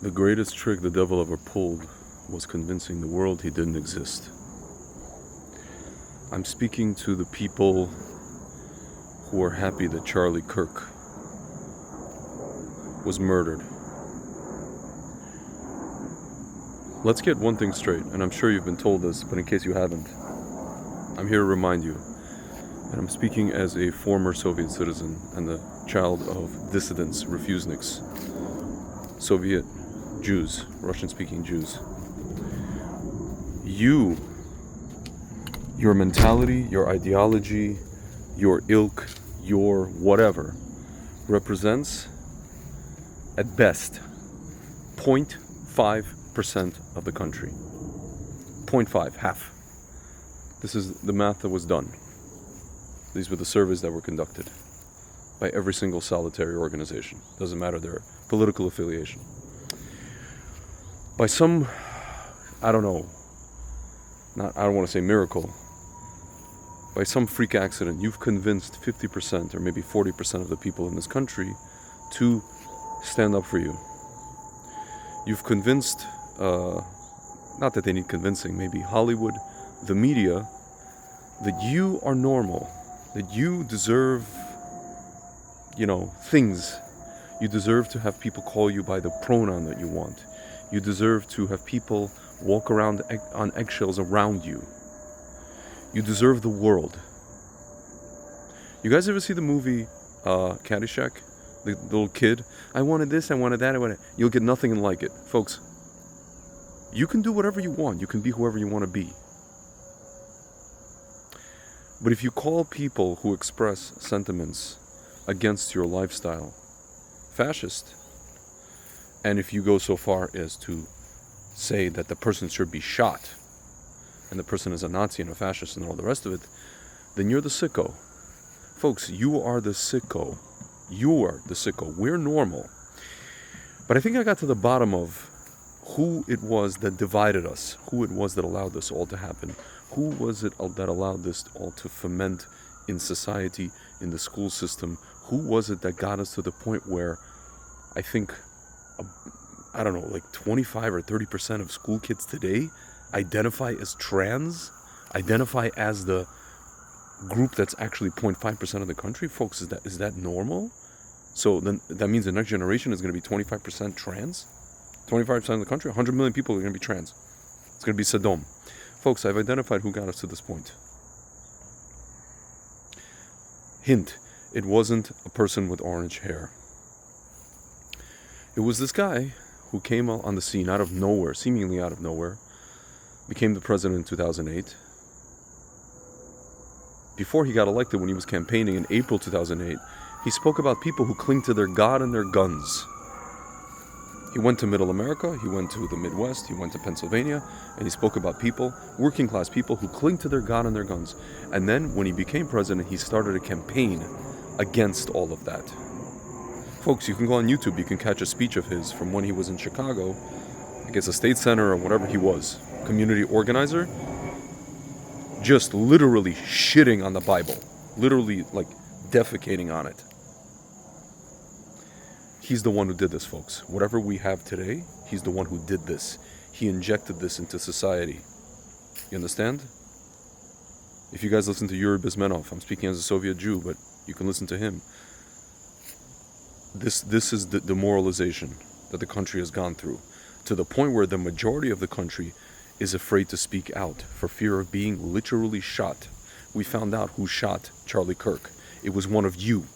The greatest trick the devil ever pulled was convincing the world he didn't exist. I'm speaking to the people who are happy that Charlie Kirk was murdered. Let's get one thing straight, and I'm sure you've been told this, but in case you haven't, I'm here to remind you. And I'm speaking as a former Soviet citizen and the child of dissidents, refuseniks, Soviet Jews, Russian-speaking Jews. Your mentality, your ideology, your ilk, your whatever, represents, at best, 0.5% of the country. 0.5, half. This is the math that was done. These were the surveys that were conducted by every single solitary organization. Doesn't matter their political affiliation. By some, I don't want to say miracle, by some freak accident, you've convinced 50% or maybe 40% of the people in this country to stand up for you. You've convinced, not that they need convincing, maybe Hollywood, the media, that you are normal, that you deserve, things. You deserve to have people call you by the pronoun that you want. You deserve to have people walk around on eggshells around you. You deserve the world. You guys ever see the movie Caddyshack? The little kid, I wanted this, I wanted that, I wanted... You'll get nothing like it. Folks, you can do whatever you want. You can be whoever you want to be. But if you call people who express sentiments against your lifestyle fascist, and if you go so far as to say that the person should be shot, and the person is a Nazi and a fascist and all the rest of it, then you're the sicko. Folks, you are the sicko. You are the sicko. We're normal. But I think I got to the bottom of who it was that divided us, who it was that allowed this all to happen, who was it that allowed this all to ferment in society, in the school system, who was it that got us to the point where I think, 25 or 30% of school kids today identify as trans, identify as the group that's actually 0.5% of the country. Folks, is that normal? So then that means the next generation is going to be 25% trans? 25% of the country? 100 million people are going to be trans. It's going to be Sodom. Folks, I've identified who got us to this point. Hint, it wasn't a person with orange hair. It was this guy who came on the scene out of nowhere, seemingly out of nowhere, became the president in 2008. Before he got elected, when he was campaigning in April 2008, he spoke about people who cling to their God and their guns. He went to Middle America, he went to the Midwest, he went to Pennsylvania, and he spoke about people, working class people who cling to their God and their guns. And then when he became president, he started a campaign against all of that. Folks, you can go on YouTube, you can catch a speech of his from when he was in Chicago, I guess a state center or whatever he was, community organizer, just literally shitting on the Bible, literally like defecating on it. He's the one who did this, folks. Whatever we have today, he's the one who did this. He injected this into society. You understand? If you guys listen to Yuri Bezmenov, I'm speaking as a Soviet Jew, but you can listen to him. This is the demoralization that the country has gone through, to the point where the majority of the country is afraid to speak out for fear of being literally shot. We found out who shot Charlie Kirk. It was one of you.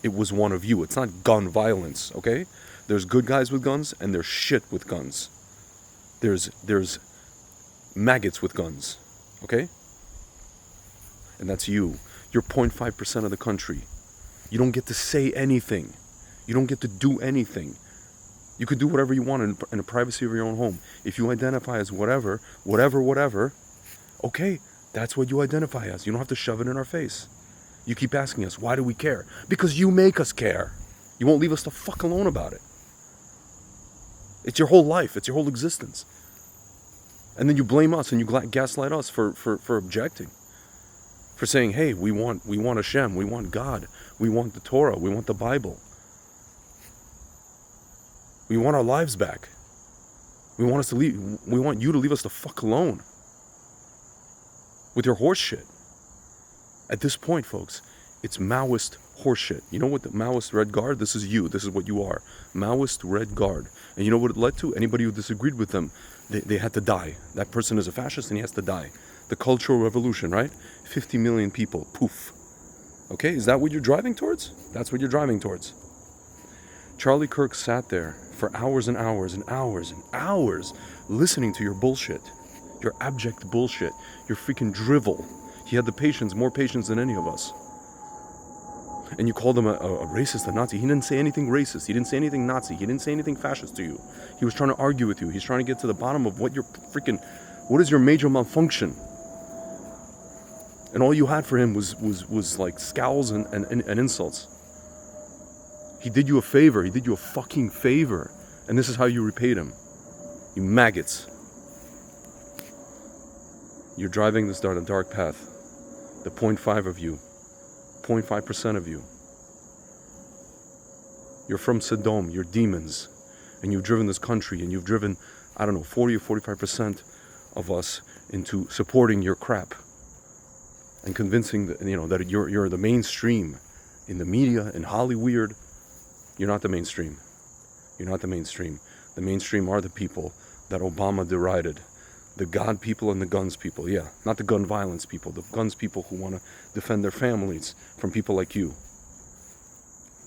It was one of you. It's not gun violence, okay? There's good guys with guns and there's shit with guns. There's maggots with guns, okay? And that's you. You're 0.5% of the country. You don't get to say anything. You don't get to do anything. You can do whatever you want in the privacy of your own home. If you identify as whatever, okay, that's what you identify as. You don't have to shove it in our face. You keep asking us, why do we care? Because you make us care. You won't leave us the fuck alone about it. It's your whole life. It's your whole existence. And then you blame us and you gaslight us for objecting. For saying, hey, we want Hashem, we want God, we want the Torah, we want the Bible. We want our lives back. We want you to leave us the fuck alone with your horse shit. At this point, folks, it's Maoist horseshit. You know what the Maoist Red Guard? This is you. This is what you are. Maoist Red Guard. And you know what it led to? Anybody who disagreed with them, they had to die. That person is a fascist and he has to die. The Cultural Revolution, right? 50 million people. Poof. Okay, is that what you're driving towards? That's what you're driving towards. Charlie Kirk sat there for hours and hours and hours and hours listening to your bullshit. Your abject bullshit. Your freaking drivel. He had the patience, more patience than any of us. And you called him a racist, a Nazi. He didn't say anything racist. He didn't say anything Nazi. He didn't say anything fascist to you. He was trying to argue with you. He's trying to get to the bottom of what is your major malfunction? And all you had for him was like scowls and insults. He did you a favor. He did you a fucking favor. And this is how you repaid him. You maggots. You're driving this dark path. The 0.5 of you. 0.5% of you. You're from Sodom, you're demons, and you've driven this country, and you've driven, 40 or 45% of us into supporting your crap and convincing that you're the mainstream in the media, in Hollywood. You're not the mainstream. You're not the mainstream. The mainstream are the people that Obama derided. The God people and the guns people, yeah. Not the gun violence people, the guns people who want to defend their families from people like you.